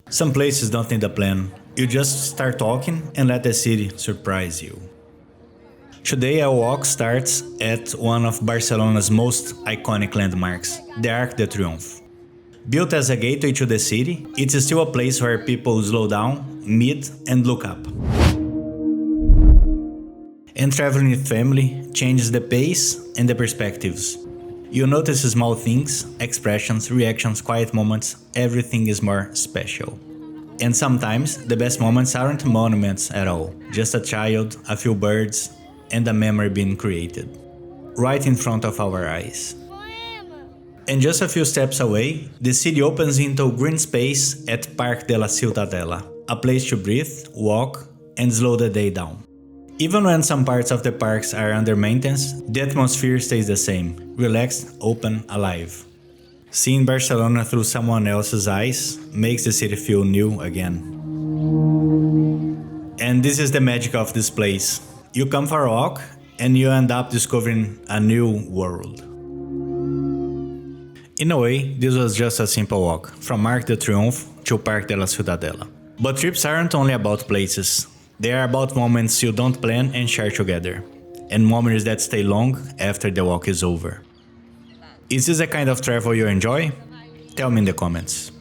Some places don't need a plan. You just start walking and let the city surprise you. Today our walk starts at one of Barcelona's most iconic landmarks, the Arc de Triomphe. Built as a gateway to the city, it is still a place where people slow down, meet and look up. And traveling with family changes the pace and the perspectives. You notice small things, expressions, reactions, quiet moments, everything is more special. And sometimes the best moments aren't monuments at all, just a child, a few birds, and a memory being created, right in front of our eyes. And just a few steps away, the city opens into green space at Parc de Ciutadella, a place to breathe, walk, and slow the day down. Even when some parts of the parks are under maintenance, the atmosphere stays the same, relaxed, open, alive. Seeing Barcelona through someone else's eyes makes the city feel new again. And this is the magic of this place. You come for a walk and you end up discovering a new world. In a way, this was just a simple walk, from Arc de Triomphe to Parc de Ciutadella. But trips aren't only about places. They are about moments you don't plan and share together, and moments that stay long after the walk is over. Is this the kind of travel you enjoy? Tell me in the comments.